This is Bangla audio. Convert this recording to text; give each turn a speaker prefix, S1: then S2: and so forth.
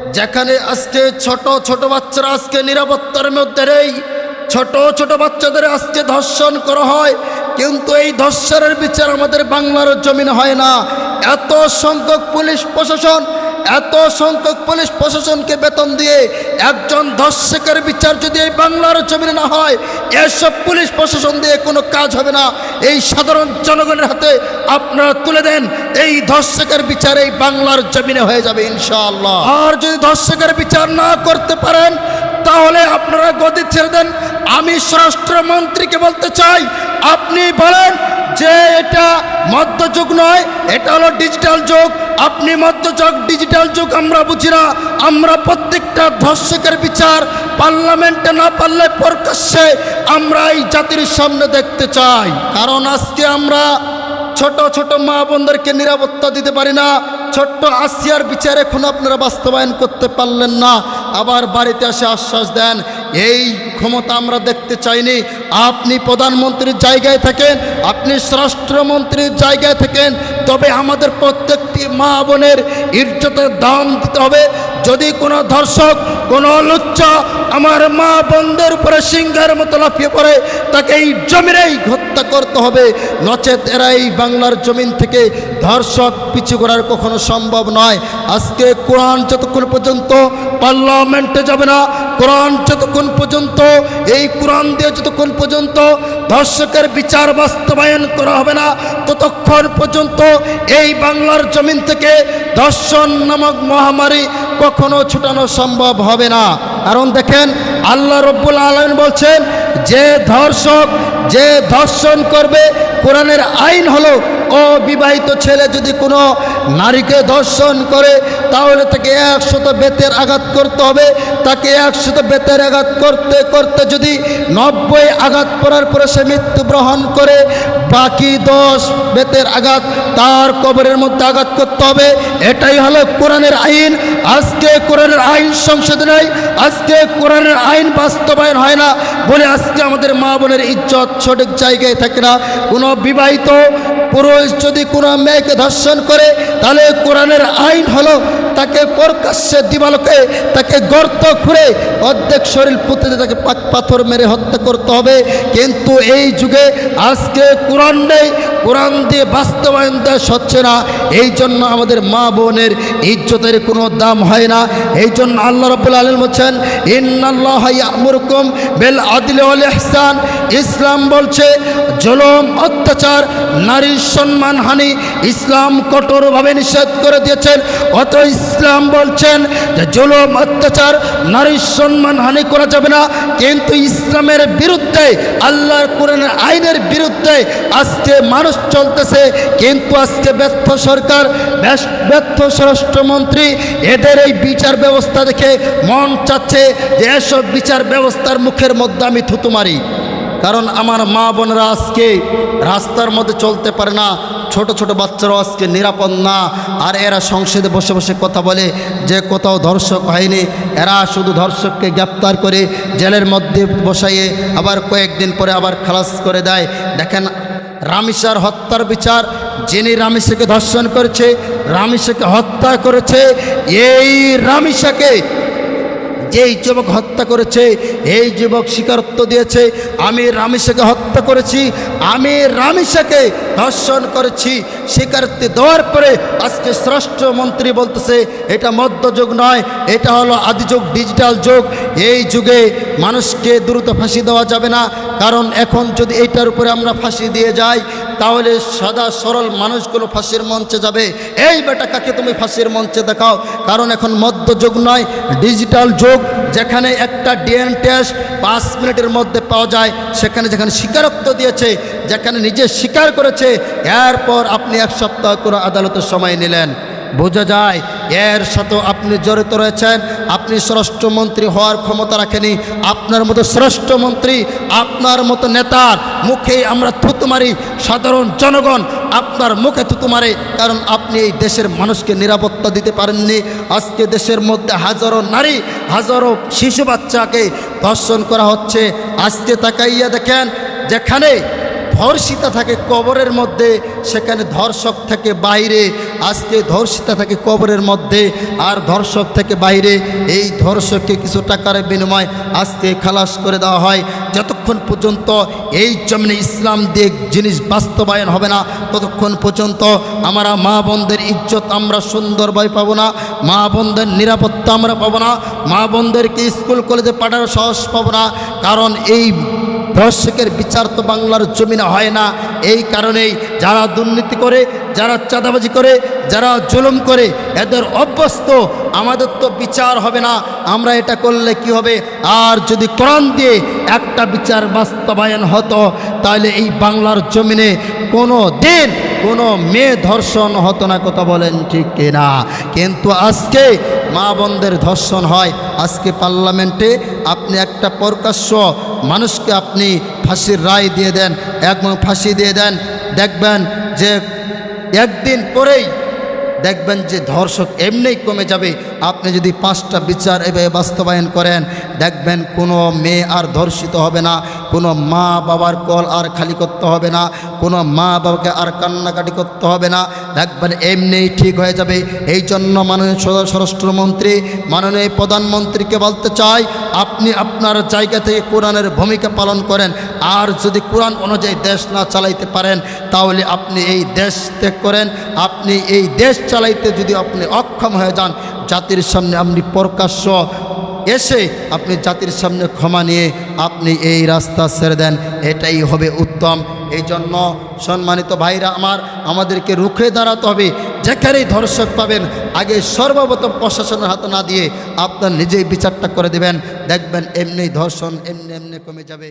S1: যেখানে আজকে ছোট ছোট বাচ্চারা আজকে নিরাপত্তার মধ্যে নেই, ছোট ছোট বাচ্চাদের আজকে ধর্ষণ করা হয়, কিন্তু এই ধর্ষণের বিচার আমাদের বাংলার জমিনে হয় না। এত সংখ্যক পুলিশ প্রশাসন, এত সংখ্যক পুলিশ প্রশাসনকে বেতন দিয়ে একজন ধর্ষকের বিচার যদি এই বাংলার জমিনে না হয়, এসব পুলিশ প্রশাসন দিয়ে কোনো কাজ হবে না। এই সাধারণ জনগণের হাতে আপনারা তুলে দেন, এই ধর্ষকের বিচার এই বাংলার জমিনে হয়ে যাবে ইনশাআল্লাহ। আর যদি ধর্ষকের বিচার না করতে পারেন তাহলে আপনারা গদি ছেড়ে দেন। আমি স্বরাষ্ট্রমন্ত্রীকে বলতে চাই, আপনি বলেন যে এটা মধ্যযুগ নয়, এটা হলো ডিজিটাল যুগ। আপনি মধ্যযুগ ডিজিটাল যুগ আমরা বুঝি না। আমরা প্রত্যেকটা ধর্ষকের বিচার পার্লামেন্টে না পারলে প্রকাশ্যে আমরা এই জাতির সামনে দেখতে চাই। কারণ আজকে আমরা ছোট ছোট মা বোনদেরকে নিরাপত্তা দিতে পারি না। ছোট্ট আসিয়ার বিচার এখন আপনারা বাস্তবায়ন করতে পারলেন না, আবার বাড়িতে এসে আশ্বাস দেন। এই ক্ষমতা আমরা দেখতে চাইনি। আপনি প্রধানমন্ত্রীর জায়গায় থাকেন, আপনি স্বরাষ্ট্রমন্ত্রীর জায়গায় থাকেন, তবে আমাদের প্রত্যেকটি মা বোনের ইজ্জতের দাম দিতে হবে। যদি কোনো ধর্ষক, কোনো লুচ্চা আমার মা বোনদের উপরে সিংহের মতো লাফিয়ে পড়ে, তাকে এই জমিনেই হত্যা করতে হবে, নচেত এরা এই বাংলার জমিন থেকে ধর্ষক পিছু করার কখনো সম্ভব নয়। আজকে কোরআন যতক্ষণ পর্যন্ত পার্লামেন্টে যাবে না, কোরআন যতক্ষণ পর্যন্ত এই কোরআন দিয়ে যতক্ষণ পর্যন্ত ধর্ষকের বিচার বাস্তবায়ন করা হবে না, ততক্ষণ পর্যন্ত এই বাংলার জমিন থেকে ধর্ষণ নামক মহামারী কখনো ছুটানো সম্ভব হবে না। কারণ দেখেন, আল্লাহ রব্বুল আলামিন বলছেন যে ধর্ষক, যে ধর্ষণ করবে, কোরআনের আইন হলো অবিবাহিত ছেলে যদি কোনো নারীকে ধর্ষণ করে তাহলে তাকে 100 বেতের আঘাত করতে হবে। তাকে 100 বেতের আঘাত করতে করতে যদি 90 আঘাত পড়ার পরে সে মৃত্যুবরণ করে, বাকি 10 বেতের আঘাত তার কবরের মধ্যে আঘাত করতে হবে। এটাই হলো কোরআনের আইন। আজকে কোরআনের আইন সংশোধন হয়, আজকে কোরআনের আইন বাস্তবায়ন হয় না বলে আজকে আমাদের মা বোনের ইজ্জত সঠিক জায়গায় থাকে না। কোনো বিবাহিত পুরুষ যদি কোনো মেয়েকে ধর্ষণ করে তাহলে কোরআনের আইন হলো তাকে প্রকাশ্যে দিবালোকে তাকে গর্ত খুঁড়ে অর্ধেক শরীর পুঁতে দিয়ে তাকে পাথর মেরে হত্যা করতে হবে। কিন্তু এই যুগে আজকে কোরআন নেই, কোরআন দিয়ে বাস্তবায়ন দেশ হচ্ছে না। এই জন্য আমাদের মা বোনের ইজ্জতের কোনো দাম হয় না। এই জন্য আল্লাহ রাব্বুল আলামিন বলছেন, ইন্নাল্লাহা ইয়া'মুরুকুম বিল আদলি ওয়াল ইহসান। ইসলাম বলছে জুলুম, অত্যাচার, নারীর সম্মানহানি ইসলাম কঠোরভাবে নিষেধ করে দিয়েছেন। অত ইসলাম বলছেন যে জুলুম, অত্যাচার, নারীর সম্মানহানি করা যাবে না। কিন্তু ইসলামের বিরুদ্ধে, আল্লাহর কোরআনের আইনের বিরুদ্ধে আজকে মানুষ চলতেছে। কিন্তু আজকে ব্যর্থ সরকার, ব্যর্থ স্বরাষ্ট্রমন্ত্রী, এদের এই বিচার ব্যবস্থা দেখে মন চাচ্ছে যে এসব বিচার ব্যবস্থার মুখের মধ্যে আমি থুতু মারি। কারণ আমার মা বোনেরা আজকে রাস্তার মধ্যে চলতে পারে না, ছোট ছোট বাচ্চারাও আজকে নিরাপদ না। আর এরা সংসদে বসে বসে কথা বলে যে কোথাও ধর্ষক হয়নি। এরা শুধু ধর্ষককে গ্রেপ্তার করে জেলের মধ্যে বসাইয়ে আবার কয়েকদিন পরে আবার খালাস করে দেয়। দেখেন, রামিসার হত্যার বিচার, যিনি রামিসাকে ধর্ষণ করেছে, রামিসাকে হত্যা করেছে, এই রামিসাকে যেই যুবক হত্যা করেছে, এই যুবক স্বীকারোক্তি দিয়েছে, আমি রামিসাকে হত্যা করেছি, আমি রামিসাকে ধর্ষণ করেছি। স্বীকারোক্তি দেওয়ার পরে আজকে স্বরাষ্ট্রমন্ত্রী বলতেছে এটা মধ্যযুগ নয়, এটা হলো আদিযুগ, ডিজিটাল যুগ। এই যুগে মানুষকে দ্রুত ফাঁসি দেওয়া যাবে না। কারণ এখন যদি এইটার উপরে আমরা ফাঁসি দিয়ে যাই তাহলে সাদা সরল মানুষগুলো ফাঁসির মঞ্চে যাবে। এই বেটা কাকে তুমি ফাঁসির মঞ্চে দেখাও। কারণ এখন মধ্যযুগ নয়, ডিজিটাল যুগ, যেখানে একটা ডিএনএ টেস্ট 5 মিনিটের মধ্যে পাওয়া যায়। সেখানে যেখানে স্বীকারোক্তি দিয়েছে, যেখানে নিজে স্বীকার করেছে, এরপর আপনি 1 সপ্তাহ করে আদালতের সময় নিলেন, বোঝা যায় এর সাথে আপনি জড়িত রয়েছেন। আপনি স্বরাষ্ট্রমন্ত্রী হওয়ার ক্ষমতা রাখেনি। আপনার মতো স্বরাষ্ট্রমন্ত্রী, আপনার মতো নেতার মুখে আমরা থুতু মারি, সাধারণ জনগণ আপনার মুখে থুতু মারে। কারণ আপনি এই দেশের মানুষকে নিরাপত্তা দিতে পারেননি। আজকে দেশের মধ্যে হাজারো নারী, হাজারো শিশু বাচ্চাকে ধর্ষণ করা হচ্ছে। আজকে তাকাইয়া দেখেন, যেখানে ধর্ষিতা থাকে কবরের মধ্যে, সেখানে ধর্ষক থাকে বাইরে। আজকে ধর্ষিতা থাকে কবরের মধ্যে আর ধর্ষক থেকে বাইরে। এই ধর্ষককে কিছু টাকার বিনিময় আজকে খালাস করে দেওয়া হয়। যতক্ষণ পর্যন্ত এই জমিনে ইসলাম দিয়ে জিনিস বাস্তবায়ন হবে না, ততক্ষণ পর্যন্ত আমরা মা বোনদের ইজ্জত আমরা সুন্দরভাবে পাবো না, মা বোনদের নিরাপত্তা আমরা পাবো না, মা বোনদেরকে স্কুল কলেজে পাঠানোর সাহস পাবো না। কারণ এই ধর্ষকের বিচার তো বাংলার জমিনে হয় না। এই কারণেই যারা দুর্নীতি করে, যারা চাঁদাবাজি করে, যারা জুলুম করে, এদের অভ্যস্ত। আমাদের তো বিচার হবে না, আমরা এটা করলে কি হবে? আর যদি কোরআন দিয়ে একটা বিচার বাস্তবায়ন হতো, তাহলে এই বাংলার জমিনে কোনো দিন কোনো মেয়ে ধর্ষণ হতো না। কথা বলেন ঠিক কিনা? কিন্তু আজকে মা বোনদের ধর্ষণ হয়। আজকে পার্লামেন্টে আপনি একটা প্রকাশ্য মানুষকে আপনি ফাঁসির রায় দিয়ে দেন, একদম ফাঁসি দিয়ে দেন, দেখবেন যে একদিন পরেই দেখবেন যে ধর্ষক এমনিই কমে যাবে। আপনি যদি 5টা বিচার এভাবে বাস্তবায়ন করেন, দেখবেন কোনো মেয়ে আর ধর্ষিত হবে না, কোনো মা বাবার কল আর খালি করতে হবে না, কোনো মা বাবাকে আর কান্নাকাটি করতে হবে না, দেখবেন এমনিই ঠিক হয়ে যাবে। এই জন্য মাননীয় স্বরাষ্ট্রমন্ত্রী, মাননীয় প্রধানমন্ত্রীকে বলতে চাই, আপনি আপনার জায়গা থেকে কোরআনের ভূমিকা পালন করেন। আর যদি কোরআন অনুযায়ী দেশ না চালাইতে পারেন, তাহলে আপনি এই দেশ ত্যাগ করেন। আপনি এই দেশ চালাইতে যদি আপনি অক্ষম হয়ে যান, জাতির সামনে আপনি প্রকাশ্য এসে আপনি জাতির সামনে ক্ষমা নিয়ে আপনি এই রাস্তা ছেড়ে দেন, এটাই হবে উত্তম। এই জন্য সম্মানিত ভাইরা আমার, আমাদেরকে রুখে দাঁড়াতে হবে। যেখানেই ধর্ষক পাবেন, আগে সর্বপ্রথম প্রশাসনের হাতে না দিয়ে আপনার নিজেই বিচারটা করে দেবেন, দেখবেন এমনি ধর্ষণ এমনি কমে যাবে।